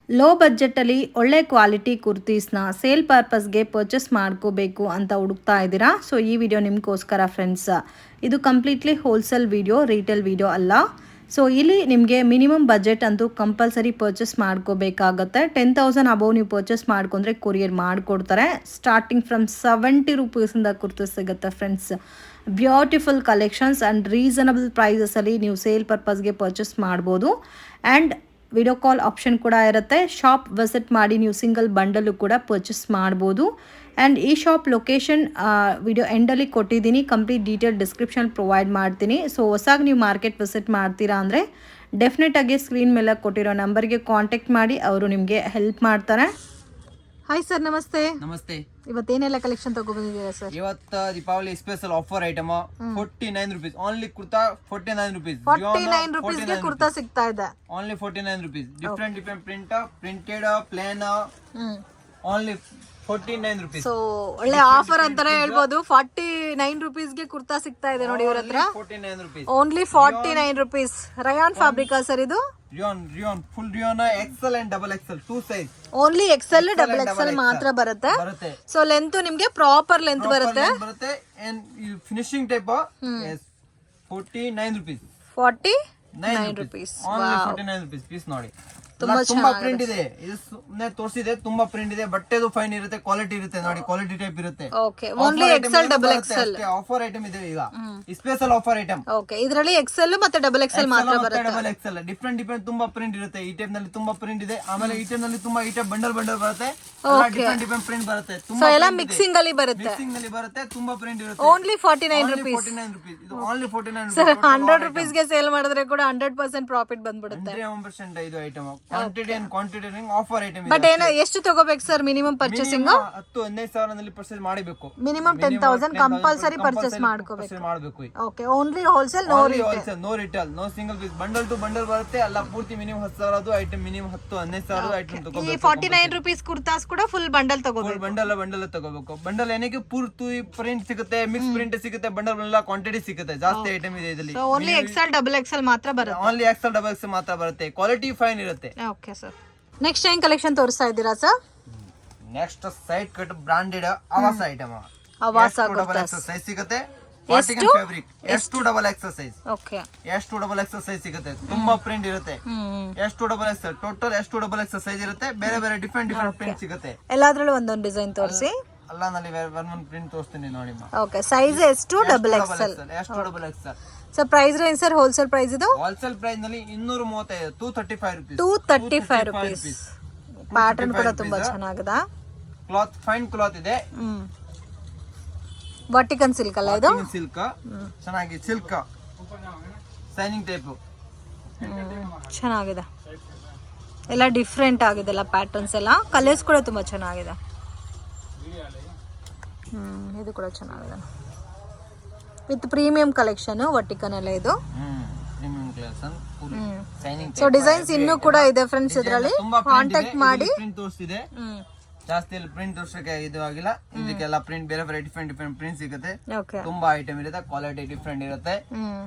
Low ಬಜೆಟಲ್ಲಿ ಒಳ್ಳೆ quality ಕುರ್ತೀಸ್ನ sale ಪರ್ಪಸ್ಗೆ purchase ಮಾಡ್ಕೋಬೇಕು ಅಂತ ಹುಡುಕ್ತಾ ಇದ್ದೀರಾ. ಸೊ ಈ ವಿಡಿಯೋ ನಿಮಗೋಸ್ಕರ ಫ್ರೆಂಡ್ಸ್. ಇದು completely wholesale video, retail video ಅಲ್ಲ. ಸೊ ಇಲ್ಲಿ ನಿಮಗೆ ಮಿನಿಮಮ್ ಬಜೆಟ್ ಅಂತೂ ಕಂಪಲ್ಸರಿ ಪರ್ಚೇಸ್ ಮಾಡ್ಕೋಬೇಕಾಗತ್ತೆ. 10,000 ಅಬೌವ್ ನೀವು ಪರ್ಚೇಸ್ ಮಾಡ್ಕೊಂಡ್ರೆ ಕೊರಿಯರ್ ಮಾಡಿಕೊಡ್ತಾರೆ. ಸ್ಟಾರ್ಟಿಂಗ್ ಫ್ರಮ್ 70 ರೂಪೀಸಿಂದ ಕುರ್ತೀಸ್ ಸಿಗುತ್ತೆ friends. Beautiful collections and reasonable ಪ್ರೈಸಸಲ್ಲಿ ನೀವು ಸೇಲ್ ಪರ್ಪಸ್ಗೆ ಪರ್ಚೇಸ್ ಮಾಡ್ಬೋದು. ಆ್ಯಂಡ್ ವಿಡಿಯೋ ಕಾಲ್ ಆಪ್ಷನ್ ಕೂಡ ಇರುತ್ತೆ. ಶಾಪ್ ವಿಸಿಟ್ ಮಾಡಿ ನೀವು ಸಿಂಗಲ್ ಬಂಡಲು ಕೂಡ ಪರ್ಚೇಸ್ ಮಾಡ್ಬೋದು. ಆ್ಯಂಡ್ ಈ ಶಾಪ್ ಲೊಕೇಶನ್ ವಿಡಿಯೋ ಎಂಡಲ್ಲಿ ಕೊಟ್ಟಿದ್ದೀನಿ. ಕಂಪ್ಲೀಟ್ ಡೀಟೇಲ್ ಡಿಸ್ಕ್ರಿಪ್ಷನ್ ಪ್ರೊವೈಡ್ ಮಾಡ್ತೀನಿ. ಸೊ ಹೊಸಾಗಿ ನೀವು ಮಾರ್ಕೆಟ್ ವಿಸಿಟ್ ಮಾಡ್ತೀರಾ ಅಂದರೆ ಡೆಫಿನೆಟಾಗಿ ಸ್ಕ್ರೀನ್ ಮೇಲೆ ಕೊಟ್ಟಿರೋ ನಂಬರ್ಗೆ ಕಾಂಟ್ಯಾಕ್ಟ್ ಮಾಡಿ, ಅವರು ನಿಮಗೆ ಹೆಲ್ಪ್ ಮಾಡ್ತಾರೆ. ಹಾಯ್ ಸರ್, ನಮಸ್ತೆ. ನಮಸ್ತೆ. ಇವತ್ತೇನೆಲ್ಲ ಕಲೆಕ್ಷನ್ ತಗೊಬಂದಿದ್ದೀರಾ ಸರ್? ಇವತ್ತು Deepavali special offer item 49 rupees only. Kurta 49 rupees. 49 ರೂಪೀಸ್ಗೆ ಕುರ್ತಾ ಸಿಗ್ತಾ ಇದೆ. Only 49 rupees. Different printed plain only 49 rupees. So ಒಳ್ಳೆ ಆಫರ್ ಅಂತಾನೆ ಹೇಳ್ಬೋದು. 49 ರೂಪೀಸ್ಗೆ ಕುರ್ತಾ ಸಿಗ್ತಾ ಇದೆ ನೋಡಿ ಇವ್ರ ಹತ್ರ. 49 ರೂಪೀಸ್ ಓನ್ಲಿ 49 ರೂಪೀಸ್. ರಯಾನ್ ಫ್ಯಾಬ್ರಿಕಾ ಸರ್ ಇದು? Rayon full rayon XL and double XL 2 size. Only XL double XL ಮಾತ್ರ ಬರುತ್ತೆ. ಸೊ ಲೆಂತ್ ನಿಮ್ಗೆ ಪ್ರಾಪರ್ ಲೆಂತ್ ಬರುತ್ತೆ. Finishing type 49 rupees. 49 rupees. Only 49 rupees piece ನೋಡಿ. ತುಂಬಾ ಪ್ರಿಂಟ್ ಇದೆ. ಇದು ಸುಮ್ಮನೆ ತೋರಿಸಿದೆ. ತುಂಬಾ ಪ್ರಿಂಟ್ ಇದೆ. ಬಟ್ಟೆದು ಫೈನ್ ಇರುತ್ತೆ, ಕ್ವಾಲಿಟಿ ಇರುತ್ತೆ ನೋಡಿ. ಕ್ವಾಲಿಟಿ ಟೈಪ್ ಇರುತ್ತೆ. Okay, only XL double Excel offer item ಇದೆ ಈಗ. Special offer item. ಓಕೆ, ಇದರಲ್ಲಿ ಎಕ್ಸೆಲ್ ಮತ್ತೆ ಡಬಲ್ ಎಕ್ಸೆಲ್ ಮಾತ್ರ ಬರುತ್ತೆ. ಡಬಲ್ ಎಕ್ಸೆಲ್ ಡಿಫ್ರೆಂಟ್ ತುಂಬಾ ಪ್ರಿಂಟ್ ಇರುತ್ತೆ. ಈ ಟೈಪ್ ನಲ್ಲಿ ತುಂಬಾ ಪ್ರಿಂಟ್ ಇದೆ. ಆಮೇಲೆ ಈ ಟೈಪ್ ನಲ್ಲಿ ತುಂಬಾ ಈ ಟೈಪ್ ಬಂಡಲ್ ಬರುತ್ತೆ. ಡಿಫ್ರೆಂಟ್ ಪ್ರಿಂಟ್ ಬರುತ್ತೆ. ಸೊ ಎಲ್ಲ ಮಿಕ್ಸಿಂಗ್ ಅಲ್ಲಿ ಬರುತ್ತೆ. ಮಿಕ್ಸಿಂಗ್ ನಲ್ಲಿ ಬರುತ್ತೆ. ತುಂಬಾ ಪ್ರಿಂಟ್ ಇರುತ್ತೆ. Only 49 rupees. 49 ರೂಪೀಸ್. ಇದು ಓನ್ಲಿ 49 ಸರ್ 100 ರೂಪೀಸ್ಗೆ ಸೇಲ್ ಮಾಡಿದ್ರೆ ಕೂಡ 100% ಪ್ರಾಫಿಟ್ ಬಂದ್ಬಿಡುತ್ತೆ. 100% ಇದು item quantity and quantity offer item ಇದೆ. ಬಟ್ ಏನು ಎಷ್ಟು ತಗೋಬೇಕು ಸರ್ ಮಿನಿಮಮ್ ಪರ್ಚೇಸಿಂಗ್? 10-15,000 ನಲ್ಲಿ ಪರ್ಚೇಸ್ ಮಾಡಬೇಕು. ಮಿನಿಮಮ್ 10,000 ಕಂಪಲ್ಸರಿ ಪರ್ಚೇಸ್ ಮಾಡ್ಕೋಬೇಕು. Okay, only wholesale, no retail, no single piece. Bundle to bundle ಬರುತ್ತೆ. ಅಲ್ಲ ಪೂರ್ತಿ ಮಿನಿಮಮ್ 10,000 ಐಟಮ್, ಮಿನಿಮಮ್ 10-15,000 ಐಟಮ್ ತಗೋಬೇಕು. ಈ 49 ರೂಪೀಸ್ ಕುರ್ತಾಸ್ ಕೂಡ ಫುಲ್ ಬಂಡಲ್ ತಗೋಬೇಕು. ಬಂಡಲ್ ತಗೋಬೇಕು. ಬಂಡಲ್ ಏನಕ್ಕೆ ಪೂರ್ತಿ ಪ್ರಿಂಟ್ ಸಿಗುತ್ತೆ, ಮಿಕ್ಸ್ ಪ್ರಿಂಟ್ ಸಿಗುತ್ತೆ. ಬಂಡಲ್ ಕ್ವಾಂಟಿಟಿ ಸಿಗುತ್ತೆ. ಜಾಸ್ತಿ ಐಟಮ್ ಇದೆ ಇದರಲ್ಲಿ. ಓನ್ಲಿ ಎಕ್ಸೆಲ್ ಡಬಲ್ ಎಕ್ಸೆಲ್ ಮಾತ್ರ ಬರುತ್ತೆ. ಓನ್ಲಿ ಎಕ್ಸೆಲ್ ಡಬಲ್ ಎಕ್ಸೆಲ್ ಮಾತ್ರ ಬರುತ್ತೆ. ಕ್ವಾಲಿಟಿ ಫೈನ್ ಇರುತ್ತೆ. ಓಕೆ ಸರ್, ನೆಕ್ಸ್ಟ್ ಏನ್ ಕಲೆಕ್ಷನ್ ತೋರಿಸ್ತಾ ಇದ್ದೀರಾ sir? Next side cut branded Avaasa item. Avaasa size ಸಿಗುತ್ತೆ. Particle fabric S2 double XL size. Okay, S2 double XL size ಸಿಗುತ್ತೆ. ತುಂಬಾ ಪ್ರಿಂಟ್ ಇರುತ್ತೆ. S2 double XL total S2 double XL size ಇರುತ್ತೆ. ಬೇರೆ different print ಸಿಗುತ್ತೆ. ಎಲ್ಲಾದ್ರಲ್ಲೂ ಒಂದೊಂದು ಡಿಸೈನ್ ತೋರಿಸಿ. ಅಲ್ಲನಲ್ಲಿ ಒಂದು ಪ್ರಿಂಟ್ ತೋರಿಸ್ತೀನಿ ನೋಡಿ. Okay, size S2 double XL. S2 double XL. Sir price range sir wholesale price ಇದು? ಹೋಲ್ಸೇಲ್ ಪ್ರೈಸ್ ನಲ್ಲಿ 235, 235 ರೂಪೀಸ್. 235 ರೂಪೀಸ್. ಪ್ಯಾಟರ್ನ್ ಕೂಡ ತುಂಬಾ ಚೆನ್ನಾಗಿದೆ. ಕ್ಲಾತ್ ಫೈನ್ ಕ್ಲಾತ್ ಇದೆ. ವರ್ಟಿಕನ್ ಸಿಲ್ಕ್ ಅಲ್ಲ ಇದು? ಸಿಲ್ಕ್ ಚೆನ್ನಾಗಿ ಸಿಲ್ಕ್ ಶೈನಿಂಗ್ ಟೈಪ್ ಚೆನ್ನಾಗಿದೆ. ಎಲ್ಲ ಡಿಫ್ರೆಂಟ್ ಆಗಿದೆ ಎಲ್ಲ ಪ್ಯಾಟರ್ನ್ಸ್ ಎಲ್ಲ. ಕಲರ್ಸ್ ಕೂಡ ತುಂಬಾ ಚೆನ್ನಾಗಿದೆ. ಇದು ಕೂಡ ಚೆನ್ನಾಗಿದೆ. ವಿತ್ ಪ್ರೀಮಿಯಂ ಕಲೆಕ್ಷನ್ ವರ್ಟಿಕನ್ ಎಲ್ಲ ಇದು. ಸೊ ಡಿಸೈನ್ಸ್ ಇನ್ನೂ ಕೂಡ ಇದೆ ಫ್ರೆಂಡ್ಸ್. ಇದರಲ್ಲಿ ಕಾಂಟ್ಯಾಕ್ಟ್ ಮಾಡಿ. ಜಾಸ್ತಿ ಪ್ರಿಂಟ್ ತೋರ್ಸಕ್ಕೆ ಇದು ಆಗಿಲ್ಲ. ಇದಕ್ಕೆಲ್ಲ ಪ್ರಿಂಟ್ ಬೇರೆ ಡಿಫ್ರೆಂಟ್ ಪ್ರಿಂಟ್ ಸಿಗುತ್ತೆ. ತುಂಬಾ ಐಟಮ್ ಇರುತ್ತೆ. ಕ್ವಾಲಿಟಿ ಡಿಫ್ರೆಂಟ್ ಇರುತ್ತೆ.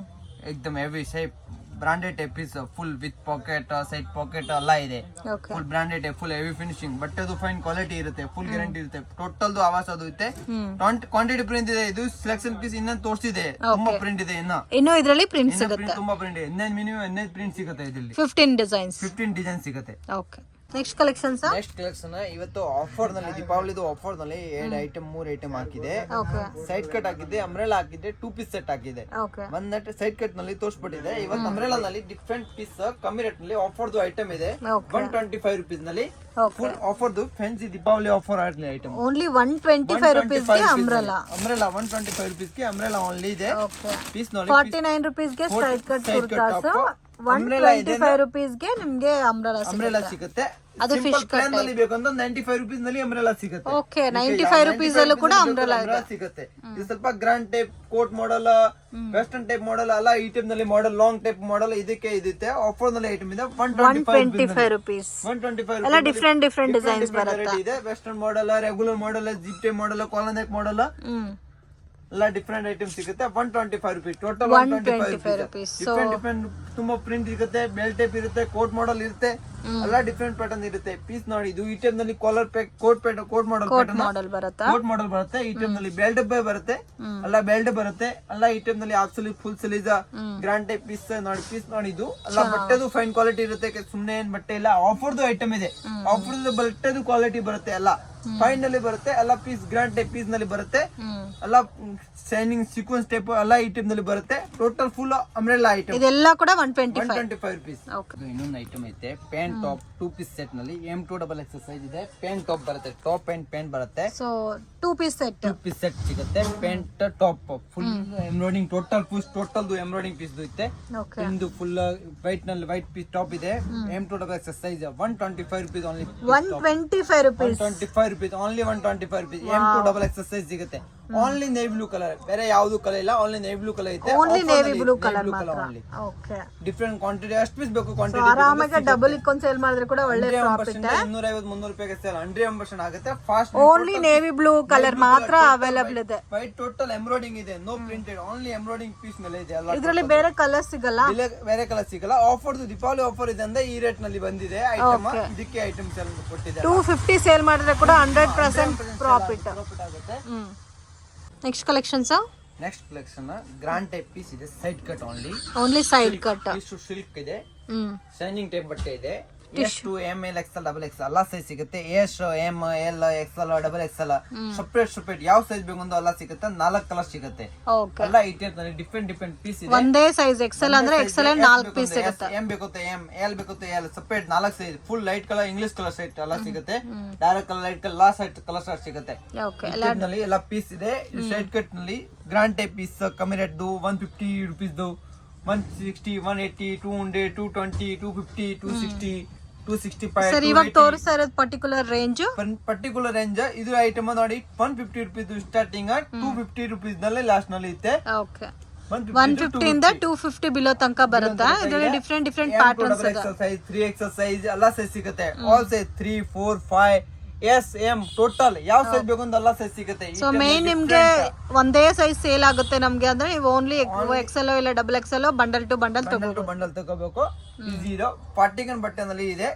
ಎಕ್ದಮ್ heavy shape branded type piece. Full with pocket, side pocket ಎಲ್ಲ ಇದೆ. Full branded type, full heavy finishing. But ಅದು ಫೈನ್ ಕ್ವಾಲಿಟಿ ಇರುತ್ತೆ. ಫುಲ್ ಗ್ಯಾರಂಟಿ ಇರುತ್ತೆ. ಟೋಟಲ್ ಆವಾಸ ಅದು ಇರುತ್ತೆ. ಕ್ವಾಂಟಿಟಿ ಪ್ರಿಂಟ್ ಇದೆ. ಇದು ಸೆಲೆಕ್ಷನ್ ಪೀಸ್ ಇನ್ನೊಂದು ತೋರಿಸಿದೆ. ತುಂಬಾ ಪ್ರಿಂಟ್ ಇದೆ. ಇನ್ನು ಇದರಲ್ಲಿ ಪ್ರಿಂಟ್ ಸಿಗುತ್ತೆ. ತುಂಬಾ ಪ್ರಿಂಟ್ ಇದೆ. ಮಿನಿಮಮ್ 15 ಪ್ರಿಂಟ್ ಸಿಗುತ್ತೆ ಇದರಲ್ಲಿ. 15 ಡಿಸೈನ್ ಸಿಗುತ್ತೆ. Okay, next collection sir? Next collection ಇವತ್ತು ಆಫರ್ ನಲ್ಲಿ, ದೀಪಾವಳಿದು ಆಫರ್ ನಲ್ಲಿ 3 ಐಟಮ್ ಹಾಕಿದೆ. ಸೈಡ್ ಕಟ್ ಹಾಕಿದೆ, ಅಂಬ್ರೆಲಾ ಹಾಕಿದೆ, 2 ಪೀಸ್ ಸೆಟ್ ಹಾಕಿದೆ. ಒಂದ್ ಸೈಡ್ ಕಟ್ ನಲ್ಲಿ ತೋರಿಸ್ಬಿಟ್ಟಿದೆ. ಇವತ್ತು ಅಂಬ್ರೆಲಾ ನಲ್ಲಿ ಡಿಫ್ರೆಂಟ್ ಪೀಸ್ ಕಮ್ಮಿ ರೇಟ್ ನಲ್ಲಿ ಆಫರ್ದು ಐಟಮ್ ಇದೆ. 125 ರೂಪೀಸ್ ನಲ್ಲಿ ಫುಲ್ ಆಫರ್ದು fancy Deepavali offer item. Only 125 rupees ಗೆ ಅಂಬ್ರೆಲಾ 125 ರೂಪೀಸ್ ಗೆ ಅಂಬ್ರೆಲಾ ಓನ್ಲಿ ಇದೆ. ಪೀಸ್ ನೋಡಿ 49 ರೂಪೀಸ್ ಗೆ ಸೈಡ್ ಕಟ್ ಕುರ್ತಾಸ್, 125 ರೂಪೀಸ್ ಗೆ ನಿಮ್ಗೆ ಅಂಬ್ರೆಲಾ ಸಿಗುತ್ತೆ. ಅದು ಫಿಶ್ ಕಟ್ ನಲ್ಲಿ ಬೇಕಂದ್ರೆ 95 ರೂಪೀಸ್ ನಲ್ಲಿ ಅಂಬ್ರೆಲಾ ಸಿಗುತ್ತೆ. ಓಕೆ, 95 ರೂಪೀಸ್ ಅಲ್ಲೂ ಕೂಡ ಅಂಬ್ರೆಲಾ ಸಿಗುತ್ತೆ. ಇದು ಸ್ವಲ್ಪ grand type coat model, western type model ಅಲ್ಲ. ಈ ಟೈಪ್ ನಲ್ಲಿ ಮಾಡೆಲ್, ಲಾಂಗ್ ಟೈಪ್ ಮಾಡೆಲ್ ಇದಕ್ಕೆ ಇರುತ್ತೆ. ಆಫರ್ ನಲ್ಲಿ ಐಟಮ್ ಇದೆ. 125 ರೂಪೀಸ್. 125 ಎಲ್ಲ ಡಿಫ್ರೆಂಟ್ ಡಿಸೈನ್ಸ್ ಬರುತ್ತೆ. ಇದೆ. Western model, regular model, zip type model, collar neck model, ಎಲ್ಲ ಡಿಫ್ರೆಂಟ್ ಐಟಮ್ ಸಿಗುತ್ತೆ 125 rupees ಟೋಟಲ್ 125 rupees ಡಿಫ್ರೆಂಟ್ ತುಂಬಾ ಪ್ರಿಂಟ್ ಸಿಗುತ್ತೆ ಬೆಲ್ ಟೈಪ್ ಇರುತ್ತೆ ಕೋಟ್ ಮಾಡಲ್ ಇರುತ್ತೆ ಎಲ್ಲ ಡಿಫ್ರೆಂಟ್ ಪ್ಯಾಟರ್ನ್ ಇರುತ್ತೆ ಪೀಸ್ ನೋಡಿ ಇದು ಈ ಟೈಪ್ ನಲ್ಲಿ ಕಾಲರ್ ಕೋಟ್ ಮಾಡಲ್ ಬರುತ್ತೆ ಈ ಟೈಪ್ ನಲ್ಲಿ ಬೆಲ್ಟ್ ಬರುತ್ತೆ ಎಲ್ಲ ಬೆಲ್ಟ್ ಬರುತ್ತೆ ಎಲ್ಲ ಈ ಟೈಪ್ ನಲ್ಲಿ half sleeve full sleeve grand type piece ನೋಡಿ ಇದು ಎಲ್ಲ ಬಟ್ಟೆದು ಫೈನ್ ಕ್ವಾಲಿಟಿ ಇರುತ್ತೆ ಸುಮ್ನೆ ಏನ್ ಬಟ್ಟೆ ಇಲ್ಲ ಆಫರ್ದು ಐಟಮ್ ಇದೆ ಆಫರ್ದು ಬಟ್ಟೆದು ಕ್ವಾಲಿಟಿ ಬರುತ್ತೆ ಎಲ್ಲ ಫೈನ್ ನಲ್ಲಿ ಬರುತ್ತೆ ಎಲ್ಲ ಪೀಸ್ ಗ್ರ್ಯಾಂಡ್ ಟೈಪ್ ಪೀಸ್ ನಲ್ಲಿ ಬರುತ್ತೆ ಎಲ್ಲ ಶೈನಿಂಗ್ ಸೀಕ್ವೆನ್ಸ್ ಟೈಪ್ ಎಲ್ಲ ಐಟಮ್ ನಲ್ಲಿ ಬರುತ್ತೆ ಟೋಟಲ್ ಫುಲ್ ಅಂಬ್ರೆಲ್ಲಾ ಐಟಮ್ ಇದೆಲ್ಲ ಕೂಡ 125 rupees ಇನ್ನೊಂದು ಐಟಮ್ ಐತೆ ಪ್ಯಾಂಟ್ ಟಾಪ್ 2 piece ಸೆಟ್ ನಲ್ಲಿ M2XXL ಸೈಜ್ ಇದೆ ಪ್ಯಾಂಟ್ ಟಾಪ್ ಬರುತ್ತೆ ಟಾಪ್ ಅಂಡ್ ಪ್ಯಾಂಟ್ ಬರುತ್ತೆ ಸೊ 2 piece ಸೆಟ್ ಸಿಗುತ್ತೆ pant top full embroidering total embroidering piece ಇರುತ್ತೆ ನಿಮ್ದು ಫುಲ್ ವೈಟ್ ನಲ್ಲಿ ವೈಟ್ ಪೀಸ್ ಟಾಪ್ ಇದೆ M2XXL size 125 rupees only 125 rupees only 125 rupees M2XXL size ಸಿಗುತ್ತೆ only navy blue colour ಬೇರೆ ಯಾವ್ದು colour ಇಲ್ಲ ಓನ್ಲಿ ನೇವಿ ಬ್ಲೂ ಕಲರ್ ಐತೆ ಓನ್ಲಿ ನೇವಿ ಬ್ಲೂ ಕಲರ್ ಮಾತ್ರ ಓಕೆ ಡಿಫರೆಂಟ್ ಕ್ವಾಂಟಿಟಿ ಎಷ್ಟು ಪೀಸ್ ಬೇಕು ಕ್ವಾಂಟಿಟಿ ಆರಾಮಾಗಿ ಡಬಲ್ ಇಕ್ಕೊಂಡ್ ಸೇಲ್ ಮಾಡಿದ್ರೆ ಕೂಡ ಒಳ್ಳೆ ಪ್ರಾಫಿಟ್ 250-300 ರೂಪಾಯಿಗೆ ಸೇಲ್ 100% ಆಗುತ್ತೆ fast only navy blue colour ಮಾತ್ರ ಅವೈಲೇಬಲ್ ಇದೆ ವೈಟ್ ಟೋಟಲ್ ಎಂಬ್ರಾಯ್ಡಿಂಗ್ ಇದೆ no printed only embroidering piece ಮೇಲೆ ಇದೆ ಎಲ್ಲ ಇದರಲ್ಲಿ ಬೇರೆ ಕಲರ್ ಸಿಗಲ್ಲ ಬೇರೆ ಕಲರ್ ಸಿಗಲ್ಲ ಆಫರ್ ದೀಪಾವಳಿ ಆಫರ್ ಇದೆ ಅಂದ್ರೆ ಈ ರೇಟ್ ನಲ್ಲಿ ಬಂದಿದೆ ಐಟಮ್ ಇದಕ್ಕೆ ಐಟಮ್ ಸೇಲ್ ಕೊಟ್ಟಿದ್ದಾರೆ 250 ಸೇಲ್ ಮಾಡಿದ್ರೆ ಕೂಡ 100% ಪ್ರಾಫಿಟ್ ಆಗುತ್ತೆ next collections next collection grand type piece ಇದೆ side cut only side cut silk ಇದೆ ಶೈನಿಂಗ್ ಟೈಪ್ ಬಟ್ಟೆ ಇದೆ S2 M L XL XXL ಎಲ್ಲ ಸೈಜ್ ಸಿಗುತ್ತೆ S M L XL XXL separate ಯಾವ ಸೈಜ್ ಬೇಕು ಅಂತ ಎಲ್ಲ ಸಿಗುತ್ತೆ 4 ಕಲರ್ ಸಿಗುತ್ತೆ ಎಲ್ಲ ಈ ಟೈಪ್ ನಲ್ಲಿ ಡಿಫರೆಂಟ್ ಪೀಸ್ ಇದೆ ಒಂದೇ ಸೈಜ್ XL ಅಂದ್ರೆ XL 4 ಪೀಸ್ ಸಿಗುತ್ತೆ M ಬೇಕು M L ಬೇಕು L separate 4 size full light colour English colour site ಎಲ್ಲ ಸಿಗುತ್ತೆ dark colour light colour last site colour site ಸಿಗುತ್ತೆ ನಲ್ಲಿ ಎಲ್ಲ ಪೀಸ್ ಇದೆ ಸೈಡ್ ಕಟ್ ನಲ್ಲಿ ಗ್ರಾಂಡ್ ಟೈಪ್ ಪೀಸ್ ಕಮ್ಮಿ ರೇಟ್ 150 rupees 160 180 200 220 250 260 265 ಸರ್ ಇವಾಗ ತೋರಿಸ್ತಾ ಇರೋದು ಪರ್ಟಿಕ್ಯುಲರ್ ರೇಂಜ್ ಇದು ಐಟಮ್ ನೋಡಿ 150 rupees ಸ್ಟಾರ್ಟಿಂಗ್ 250 rupees ನಲ್ಲಿ ಲಾಸ್ಟ್ ನಲ್ಲಿ ಇದೆ ಓಕೆ 150 ಇಂದ 250 ಬಿಲೋ ತನಕ ಬರುತ್ತೆ ಇದರಲ್ಲಿ ಡಿಫರೆಂಟ್ ಪ್ಯಾಟರ್ನ್ಸ್ ಇದೆ ಸೈಜ್ 3XL ಸೈಜ್ ಎಲ್ಲ ಸೈಜ್ ಸಿಗುತ್ತೆ all size 3 4 5 S M total ಯಾವ ಸೈಜ್ ಬೇಕು ಅಂತ ಎಲ್ಲ ಸೈಜ್ ಸಿಗುತ್ತೆ ಸೊ ಮೇನ್ ನಿಮ್ಗೆ ಒಂದೇ ಸೈಜ್ ಸೇಲ್ ಆಗುತ್ತೆ ನಮ್ಗೆ ಅಂದ್ರೆ ನೀವು ಓನ್ಲಿ XL ಇಲ್ಲ XXL ಬಂಡಲ್ ಟು ಬಂಡಲ್ ತಗೋಬೇಕು ಈಸಿ ಇರೋ ಪಾರ್ಟಿಕನ್ ಬಟ್ಟೆನಲ್ಲಿ ಇದೆ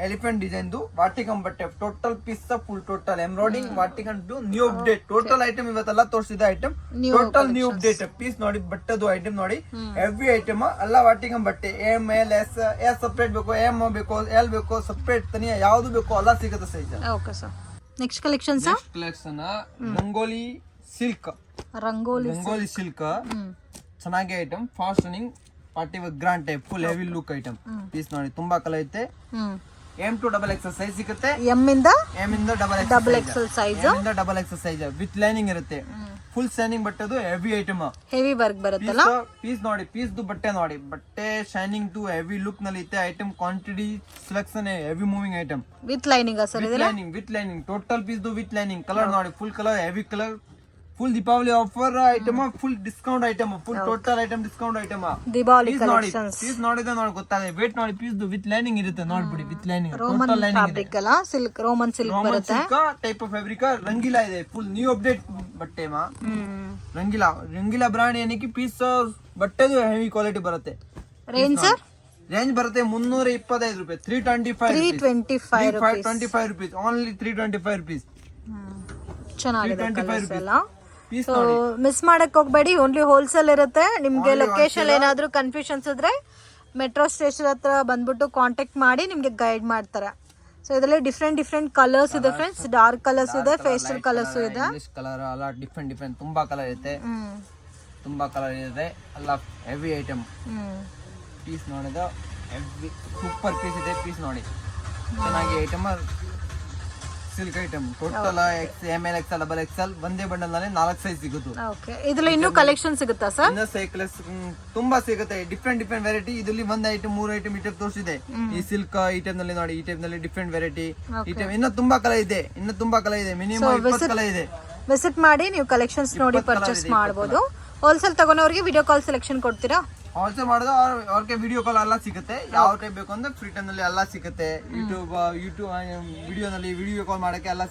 ಎಲಿಫೆಂಟ್ ಡಿಸೈನ್ ವಾಟಿಕನ್ ಬಟ್ಟೆ total piece full total embroidering ವಾಟಿಕನ್ to new update total item ಇವತ್ತೆಲ್ಲ ತೋರಿಸಿದ item total new update piece ನೋಡಿ ಬಟ್ಟೆದು ಐಟಮ್ ನೋಡಿ ಎವ್ರಿ ಐಟಮ್ ಎಲ್ಲ ವಾಟಿಕನ್ ಬಟ್ಟೆ M L S ಸಪರೇಟ್ ಬೇಕು M ಬೇಕು L ಬೇಕು ಸಪರೇಟ್ ತನಿಯ ಯಾವ್ದು ಬೇಕು ಎಲ್ಲ ಸಿಗುತ್ತೆ size okay sir next collection rangoli silk ಚೆನ್ನಾಗಿ item fast running party grand type full heavy look item piece ನೋಡಿ ತುಂಬಾ ಕಲರ್ ಐತೆ M2XXL ಸೈಜ್ ಸಿಗುತ್ತೆ M ಇಂದ XXL ಸೈಜ್ ವಿತ್ ಲೈನಿಂಗ್ ಇರುತ್ತೆ ಫುಲ್ ಶೈನಿಂಗ್ ಬಟ್ಟೆದು ಹೆವಿ ಐಟಮ್ ಹೆವಿ ವರ್ಕ್ ಬರುತ್ತಲ್ಲ piece ನೋಡಿ ಬಟ್ಟೆ ಶೈನಿಂಗ್ ಟು ಹೆವಿ ಲುಕ್ ನಲ್ಲಿ ಐತೆ item quantity selection heavy moving item with lining with lining total piece with lining colour ನೋಡಿ full colour heavy colour full Deepavali offer item full discount item full total item discount item Deepavali piece ನೋಡಿದ್ರೆ ನೋಡಿ ಗೊತ್ತಾಗುತ್ತೆ weight ನೋಡಿ piece with lining ಇರುತ್ತೆ ನೋಡ್ಬಿಡಿ with lining Roman fabric ಅಲ್ಲ silk Roman silk ಬರುತ್ತೆ type of fabric Rangeela ಇದೆ ಫುಲ್ ನ್ಯೂ ಅಪ್ಡೇಟ್ ಬಟ್ಟೆ ರಂಗೀಲಾ ಬ್ರಾಂಡ್ ಏನಕ್ಕೆ ಪೀಸ್ ಬಟ್ಟೆದು ಹೆವಿ ಕ್ವಾಲಿಟಿ ಬರುತ್ತೆ ರೇಂಜ್ ಬರುತ್ತೆ 325 ರೂಪಾಯಿ 325 ರೂಪೀಸ್ ಓನ್ಲಿ 325 ರೂಪೀಸ್ ಚೆನ್ನಾಗಿದೆ ಮಿಸ್ ಮಾಡಕ್ ಹೋಗ್ಬೇಡಿ ಓನ್ಲಿ ಹೋಲ್ಸೇಲ್ ಇರುತ್ತೆ ನಿಮ್ಗೆ ಲೊಕೇಶನ್ ಏನಾದ್ರೂ ಕನ್ಫ್ಯೂಷನ್ಸ್ ಇದ್ರೆ ಮೆಟ್ರೋ ಸ್ಟೇಷನ್ ಹತ್ರ ಬಂದ್ಬಿಟ್ಟು ಕಾಂಟ್ಯಾಕ್ಟ್ ಮಾಡಿ ನಿಮ್ಗೆ ಗೈಡ್ ಮಾಡ್ತಾರೆ ಸೊ ಇದರಲ್ಲಿ ಡಿಫ್ರೆಂಟ್ ಕಲರ್ಸ್ ಇದೆ ಫ್ರೆಂಡ್ಸ್ ಡಾರ್ಕ್ ಕಲರ್ಸ್ ಇದೆ ಪೇಸ್ಟಲ್ ಕಲರ್ಸ್ ಇದೆ ಕಲರ್ ಎಲ್ಲ ಡಿಫ್ರೆಂಟ್ ತುಂಬಾ ಕಲರ್ ಇದೆ ಎಲ್ಲ ಹೆವಿ ಐಟಮ್ ಪೀಸ್ ನೋಡಿದ ಸೂಪರ್ ಪೀಸ್ ಇದೆ ಪೀಸ್ ನೋಡಿ ಚೆನ್ನಾಗಿ item silk item total M L XL XXL ಒಂದೇ ಬಂಡಲ್ ನಲ್ಲಿ 4 ಸೈಜ್ ಸಿಗುತ್ತೆ ಇದರಲ್ಲಿ ಇನ್ನೂ ಕಲೆಕ್ಷನ್ ಸಿಗುತ್ತಾ ಸರ್ ತುಂಬಾ ಸಿಗುತ್ತೆ ಡಿಫ್ರೆಂಟ್ ವೆರೈಟಿ ಇದರಲ್ಲಿ ಒಂದ್ ಐಟಮ್ 3 ಐಟಮ್ ಈ ಟೈಪ್ ತೋರಿಸಿದೆ ಈ ಸಿಲ್ಕ್ ಈ ಟೈಪ್ ನಲ್ಲಿ ನೋಡಿ ಈ ಟೈಪ್ ನಲ್ಲಿ ಡಿಫ್ರೆಂಟ್ ವೆರೈಟಿ ಈ ಟೈಪ್ ಇನ್ನೂ ತುಂಬಾ ಕಲರ್ ಇದೆ ಮಿನಿಮಮ್ 20 ಕಲರ್ ಇದೆ ವಿಸಿಟ್ ಮಾಡಿ ನೀವು ಕಲೆಕ್ಷನ್ಸ್ ನೋಡಿ ಪರ್ಚೇಸ್ ಮಾಡಬಹುದು ಹೋಲ್ಸೇಲ್ ತಗೊಂಡವರಿಗೆ ವಿಡಿಯೋ ಕಾಲ್ ಸೆಲೆಕ್ಷನ್ ಕೊಡ್ತೀರಾ ಹೋಲ್ಸೇಲ್ ಮಾಡೋದು ಅವ್ರಿಗೆ ವಿಡಿಯೋ ಕಾಲ್ ಎಲ್ಲ ಸಿಗುತ್ತೆ, ಯಾವ ಟೈಪ್ ಬೇಕು ಅಂದ್ರೆ ಫ್ರೀ ಟೈಮ್ ನಲ್ಲಿ ಎಲ್ಲ ಸಿಗುತ್ತೆ. ಯೂಟ್ಯೂಬ್ ವಿಡಿಯೋನಲ್ಲಿ ವಿಡಿಯೋ ಕಾಲ್ ಮಾಡಕ್ಕೆ ಎಲ್ಲ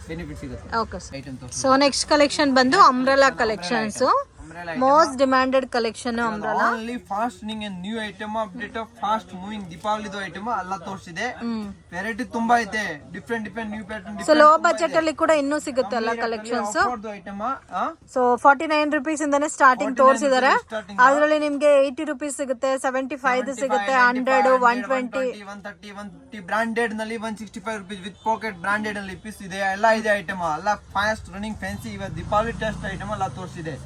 ಬೆನಿಫಿಟ್ ಸಿಗುತ್ತೆ. Okay sir. So next collection ಬಂದು umbrella collections, most demanded collection umbrella. Only fast ನಿಂಗೆ new item update fast moving ದೀಪಾವಳಿದು ಐಟಮ್ ಎಲ್ಲ ತೋರಿಸಿದೆ. ವೆರೈಟಿ ತುಂಬಾ ಐತೆ, different new pattern. So low budget ಅಲ್ಲಿ ಕೂಡ ಇನ್ನೂ ಸಿಗುತ್ತೆ ಎಲ್ಲ ಕಲೆಕ್ಷನ್ಸ್. ಐಟಮ್ ಸೊ 49 rupees ಇಂದಾನೆ ಸ್ಟಾರ್ಟಿಂಗ್ ತೋರಿಸಿದ್ದಾರೆ. ಅದರಲ್ಲಿ ನಿಮ್ಗೆ 80 rupees ಸಿಗುತ್ತೆ, 75 ಸಿಗುತ್ತೆ, 100, 120, 130 ಬ್ರಾಂಡೆಡ್ ನಲ್ಲಿ 165 rupees ವಿತ್ ಪಾಕೆಟ್ ಬ್ರಾಂಡೆಡ್ ನಲ್ಲಿ ಪೀಸ್ ಇದೆ. ಎಲ್ಲ ಇದೆ ಐಟಮ್ ಎಲ್ಲ ಫಾಸ್ಟ್ ರನ್ನಿಂಗ್ ಫ್ಯಾನ್ಸಿ. ಇವತ್ತು ದೀಪಾವಳಿ ಟೆಸ್ಟ್ ಐಟಮ್ ಎಲ್ಲ ತೋರಿಸಿದೆ.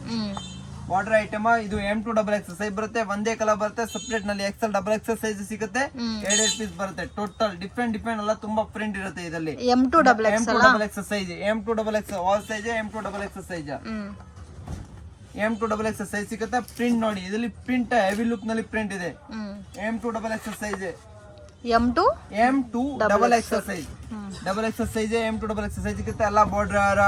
ಬಾರ್ಡರ್ ಐಟಮ್ ಇದು M2XX ಸೈಜ್ ಬರುತ್ತೆ, ಒಂದೇ ಕಲರ್ ಬರುತ್ತೆ. ಸಪರೇಟ್ ನಲ್ಲಿ XL XXL ಸೈಜ್ ಸಿಗುತ್ತೆ, 2 ಪೀಸ್ ಬರುತ್ತೆ. ಟೋಟಲ್ ಡಿಫ್ರೆಂಟ್ ಎಲ್ಲ ತುಂಬಾ ಪ್ರಿಂಟ್ ಇರುತ್ತೆ ಇದರಲ್ಲಿ. M2XX size, M2XX all size, M2XX size, M2XX size ಸಿಗುತ್ತೆ. ಪ್ರಿಂಟ್ ನೋಡಿ ಇದರಲ್ಲಿ ಪ್ರಿಂಟ್ ಹೆವಿ ಲುಕ್ ನಲ್ಲಿ ಪ್ರಿಂಟ್ ಇದೆ. M2XX size, M2XX size, XXL size, M2XX size ಸಿಗುತ್ತೆ. ಎಲ್ಲ border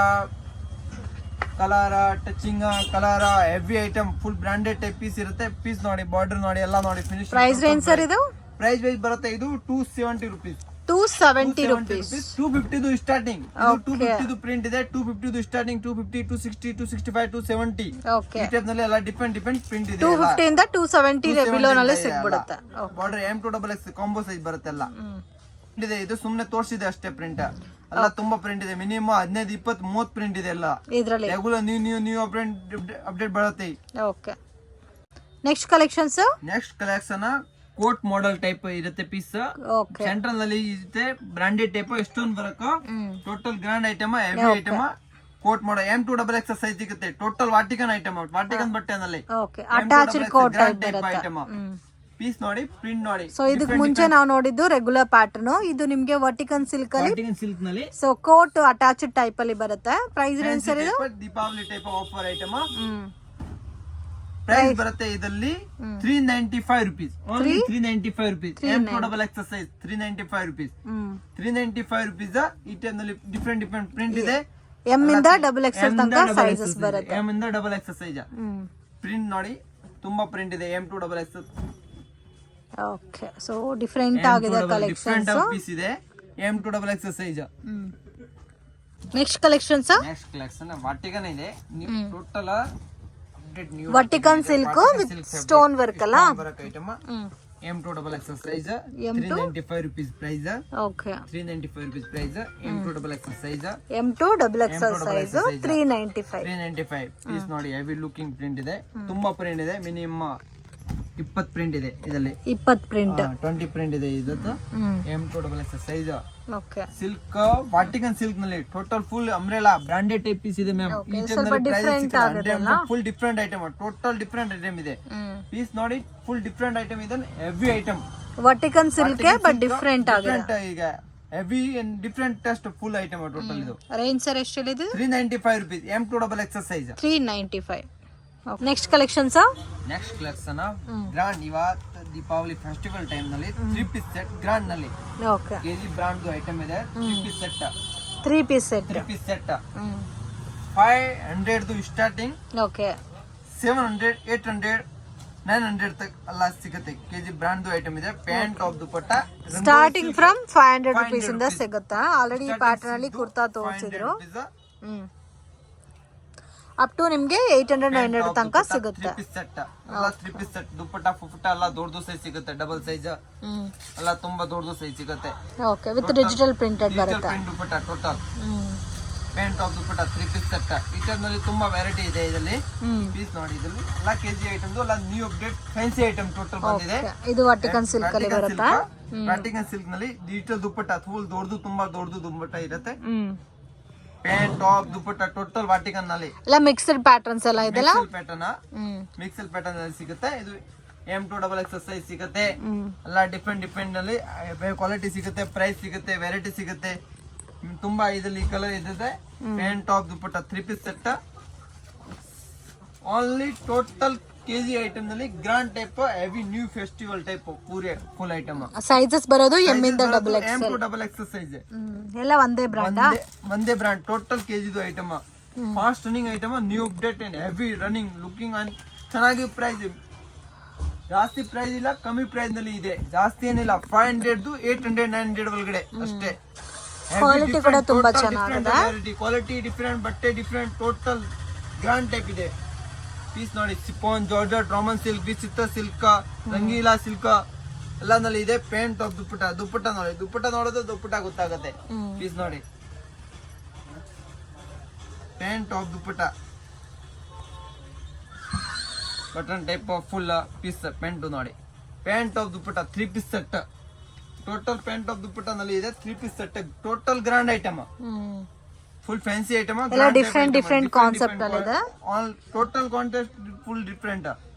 colour touching colour heavy item full branded type piece ಇರುತ್ತೆ. Piece ನೋಡಿ, border ನೋಡಿ, ಎಲ್ಲ ನೋಡಿ. ಫಿನಿಶ್ ಪ್ರೈಸ್ ರೇಂಜ್ ಸರ್ ಇದು ಪ್ರೈಸ್ ವೈಸ್ ಬರುತ್ತೆ. ಇದು 270 rupees, 270 rupees. 250 ಸ್ಟಾರ್ಟಿಂಗ್. ಇದು 250 ಪ್ರಿಂಟ್ ಇದೆ. 250 ಸ್ಟಾರ್ಟಿಂಗ್, 250, 260, 265, 270 ಓಕೆ. ಈ ಟೈಪ್ ನಲ್ಲಿ ಎಲ್ಲ ಡಿಫ್ರೆಂಟ್ ಪ್ರಿಂಟ್ ಇದೆ. 250 ಇಂದ 270 ಬಿಲೋ ನಲ್ಲಿ ಸಿಗ್ಬಿಡುತ್ತೆ. ಬಾರ್ಡರ್ M2XX ಕಾಂಬೋ ಸೈಜ್ ಬರುತ್ತೆ. ಎಲ್ಲ ಇದೆ. ಇದು ಸುಮ್ನೆ ತೋರಿಸಿದೆ ಅಷ್ಟೇ, ಪ್ರಿಂಟ್ ಎಲ್ಲ ತುಂಬಾ ಪ್ರಿಂಟ್ ಇದೆ. ಮಿನಿಮಮ್ 15, 20, 30 ಪ್ರಿಂಟ್ ಇದೆ. ಎಲ್ಲ ಇದರಲ್ಲಿ ರೆಗ್ಯುಲರ್ ನ್ಯೂ ಅಪ್ಡೇಟ್ ಬರುತ್ತೆ. Okay. Next collections, next collection coat model type ಇರುತ್ತೆ ಪೀಸ್. ಸೆಂಟ್ರಲ್ ನಲ್ಲಿ ಇರುತ್ತೆ ಬ್ರಾಂಡೆಡ್ ಟೈಪ್. ಎಷ್ಟೊಂದು ಬರಕ total grand item, heavy item. Coat model M2XX size ಸಿಗುತ್ತೆ. ಟೋಟಲ್ ವಾಟಿಕನ್ ಐಟಮ್, ವಾಟಿಕನ್ ಬಟ್ಟೆನಲ್ಲಿ attached coat type item. Piece ನೋಡಿ, ಪ್ರಿಂಟ್ ನೋಡಿ. ಸೊ ಇದಕ್ಕೆ ಮುಂಚೆ ನಾವು ನೋಡಿದ್ದು ರೆಗ್ಯುಲರ್ ಪ್ಯಾಟರ್ನ್. ಇದು ನಿಮ್ಗೆ ವರ್ಟಿಕನ್ ಸಿಲ್ಕ್ ನಲ್ಲಿ ಸೊ ಕೋಟ್ ಅಟ್ಯಾಚ್ಡ್ ಟೈಪ್ ಅಲ್ಲಿ ಬರುತ್ತೆ. ಪ್ರೈಸ್ ರೇಂಜ್ ಸರ್ ಇದು Deepavali type offer item. Price ಬರುತ್ತೆ ಇದರಲ್ಲಿ 395 rupees, ಓನ್ಲಿ 395 rupees. M2XX size 395 rupees, 395 rupees. ಈ ಟೈಪ್ ನಲ್ಲಿ ಡಿಫ್ರೆಂಟ್ ಪ್ರಿಂಟ್ ಇದೆ. M ಇಂದ XXL ತನಕ ಸೈಜಸ್ ಬರುತ್ತೆ. M ಇಂದ XXL ಸೈಜ್. ಪ್ರಿಂಟ್ ನೋಡಿ, ತುಂಬಾ ಪ್ರಿಂಟ್ ಇದೆ. M2XX. ಓಕೆ. ಸೊ ಡಿಫರೆಂಟ್ ಆಗಿದೆ ಕಲೆಕ್ಷನ್ಸ್. ಪೀಸ್ ಇದೆ. M2XX size. Next collections, next collection ವಾಟಿಕನ್ ಇದೆ. ಟೋಟಲ್ ಅಪ್ಡೇಟ್ ನ್ಯೂ ವರ್ಟಿಕನ್ ಸಿಲ್ಕ್ ವಿತ್ ಸ್ಟೋನ್ ವರ್ಕ್ ಅಲ್ಲ item. M2XX size 395 rupees price. Okay. 395 rupees price. M2XX size, M2XX size 395 piece ನೋಡಿ. Heavy looking print ಇದೆ, ತುಂಬಾ print ಇದೆ. Minimum 20 print ಇದೆ ಇದರಲ್ಲಿ. 20 ಪ್ರಿಂಟ್, 20 ಪ್ರಿಂಟ್ ಇದೆ. ಇದತ್ತು M2XX ಸೈಜ್. ಓಕೆ. ಸಿಲ್ಕ್ ವಾಟಿಕನ್ ಸಿಲ್ಕ್ ನಲ್ಲಿ total full umbrella branded type piece ಇದೆ ಮ್ಯಾಮ್. ಈ full different item, total different item ಇದೆ. ಪೀಸ್ ನೋಡಿ, ಫುಲ್ ಡಿಫ್ರೆಂಟ್ ಐಟಮ್ ಇದೆ. ಹೆವಿ ಐಟಮ್ ವರ್ಟಿಕನ್ ಸಿಲ್ಕ್ ಬಟ್ ಡಿಫ್ರೆಂಟ್ ಆಗಿದೆ. ಈಗ heavy and different test full item total. ಇದು ರೇಂಜ್ ಸರ್ ಎಷ್ಟು ಹೇಳಿದ್ರು? 395 rupees. M2XX size 395. Next collections, next collection grand. ಇವತ್ತು ದೀಪಾವಳಿ ಫೆಸ್ಟಿವಲ್ ಟೈಮ್ ನಲ್ಲಿ 3 ಪೀಸ್ ಸೆಟ್ ಗ್ರಾಂಡ್ ನಲ್ಲಿ. ಓಕೆ. ಕೆಜಿ ಬ್ರಾಂಡ್ ಐಟಮ್ ಇದೆ. 3 piece set, 3 piece set 500 starting. Okay. 700, 800, 900 ತಕ್ ಎಲ್ಲ ಸಿಗುತ್ತೆ. ಕೆಜಿ ಬ್ರಾಂಡ್ ಐಟಮ್ ಇದೆ. Pant top dupatta starting from 500 rupees ಇಂದ ಸಿಗುತ್ತಾ. ಆಲ್ರೆಡಿ ಪ್ಯಾಟರ್ನ್ ಅಲ್ಲಿ ಕುರ್ತಾ ತೋರಿಸಿದ್ರು. ಅಪ್ ಟು ನಿಮ್ಗೆ 800, 900 ತನಕ ಸಿಗುತ್ತೆ. 3 ಪೀಸ್ ಸೆಟ್ ದುಪಟ್ಟ ಫುಫುಟ ಎಲ್ಲ ದೊಡ್ಡದು ಸೈಜ್ ಸಿಗುತ್ತೆ. ಡಬಲ್ ಸೈಜ್ ಎಲ್ಲ ತುಂಬಾ ದೊಡ್ಡದು ಸೈಜ್ ಸಿಗುತ್ತೆ. ಓಕೆ. ವಿತ್ ಡಿಜಿಟಲ್ ಪ್ರಿಂಟೆಡ್ ಬರುತ್ತೆ. Print dupatta total pant top dupatta 3 piece set. ಈ ಟೈಪ್ ನಲ್ಲಿ ತುಂಬಾ ವೆರೈಟಿ ಇದೆ ಇದರಲ್ಲಿ. ಪೀಸ್ ನೋಡಿ, ಇದರಲ್ಲಿ ಎಲ್ಲ ಕೆಜಿ ಐಟಮ್ ಎಲ್ಲ new update fancy item total ಬಂದಿದೆ. ಇದು ವರ್ಟಿಕನ್ ಸಿಲ್ಕ್ ಅಲ್ಲಿ ಬರುತ್ತೆ. ವರ್ಟಿಕನ್ ಸಿಲ್ಕ್ ನಲ್ಲಿ ಡಿಜಿಟಲ್ ದುಪಟ್ಟ ಫುಲ್ ದೊಡ್ಡದು, ತುಂಬಾ ದೊಡ್ಡದು ದುಪಟ್ಟ ಇರುತ್ತೆ. Pant top dupatta total Vatican ನಲ್ಲಿ ಎಲ್ಲ ಮಿಕ್ಸ್ಡ್ ಪ್ಯಾಟರ್ನ್ಸ್ ಎಲ್ಲ ಇದೆಲ್ಲ ಮಿಕ್ಸ್ಡ್ ಪ್ಯಾಟರ್ನ್ ಅಲ್ಲಿ ಸಿಗುತ್ತೆ. ಇದು M2XX ಸೈಜ್ ಸಿಗುತ್ತೆ. ಎಲ್ಲ ಡಿಫ್ರೆಂಟ್ ನಲ್ಲಿ ಕ್ವಾಲಿಟಿ ಸಿಗುತ್ತೆ, ಪ್ರೈಸ್ ಸಿಗುತ್ತೆ, ವೆರೈಟಿ ಸಿಗುತ್ತೆ. ತುಂಬಾ ಇದರಲ್ಲಿ ಕಲರ್ ಇದೆ. Pant top dupatta 3 piece set. Only total KG item ನಲ್ಲಿ grand type heavy new festival type ಪೂರೆ ಫುಲ್ ಐಟಮ್. ಸೈಜಸ್ ಬರೋದು M ಇಂದ M2XX ಸೈಜ್. ಎಲ್ಲ ಒಂದೇ ಬ್ರಾಂಡ್ ಟೋಟಲ್ ಕೆಜಿದು item. Fast running item, new update and heavy running looking and ಚೆನ್ನಾಗಿ price. ಜಾಸ್ತಿ price ಇಲ್ಲ, ಕಮ್ಮಿ ಪ್ರೈಸ್ ನಲ್ಲಿ ಇದೆ. ಜಾಸ್ತಿ ಏನಿಲ್ಲ, 500 800 900 ಒಳಗಡೆ ಅಷ್ಟೇ. ಕ್ವಾಲಿಟಿ ಕೂಡ ತುಂಬಾ ಚೆನ್ನಾಗಿದೆ. ಕ್ವಾಲಿಟಿ ಡಿಫ್ರೆಂಟ್, ಬಟ್ಟೆ ಡಿಫ್ರೆಂಟ್, ಟೋಟಲ್ ಗ್ರ್ಯಾಂಡ್ ಟೈಪ್ ಇದೆ. ಪೀಸ್ ನೋಡಿ, ಸಿಫಾನ್, ಜಾರ್ಜೆಟ್, ರಾಮನ್ ಸಿಲ್ಕ್, ವಿಚಿತ್ರ ಸಿಲ್ಕ್, ರಂಗೀಲಾ ಸಿಲ್ಕ್ ಎಲ್ಲನಲ್ಲಿ ಇದೆ. ಪ್ಯಾಂಟ್ ಆಫ್ ದುಪ್ಪಟ್ಟ ನೋಡಿ, ದುಪ್ಪಟ್ಟ ನೋಡೋದು ದುಪ್ಪಟ್ಟ ಗೊತ್ತಾಗತ್ತೆ. ಪೀಸ್ ನೋಡಿ, pant of dupatta button type of full piece pant ನೋಡಿ. Pant of dupatta 3 piece set. Total pant of dupatta ನಲ್ಲಿ ಇದೆ 3 piece set. Total grand item, full fancy item, different concept ಅಲ್ಲಿ ಇದೆ. All total contest full different.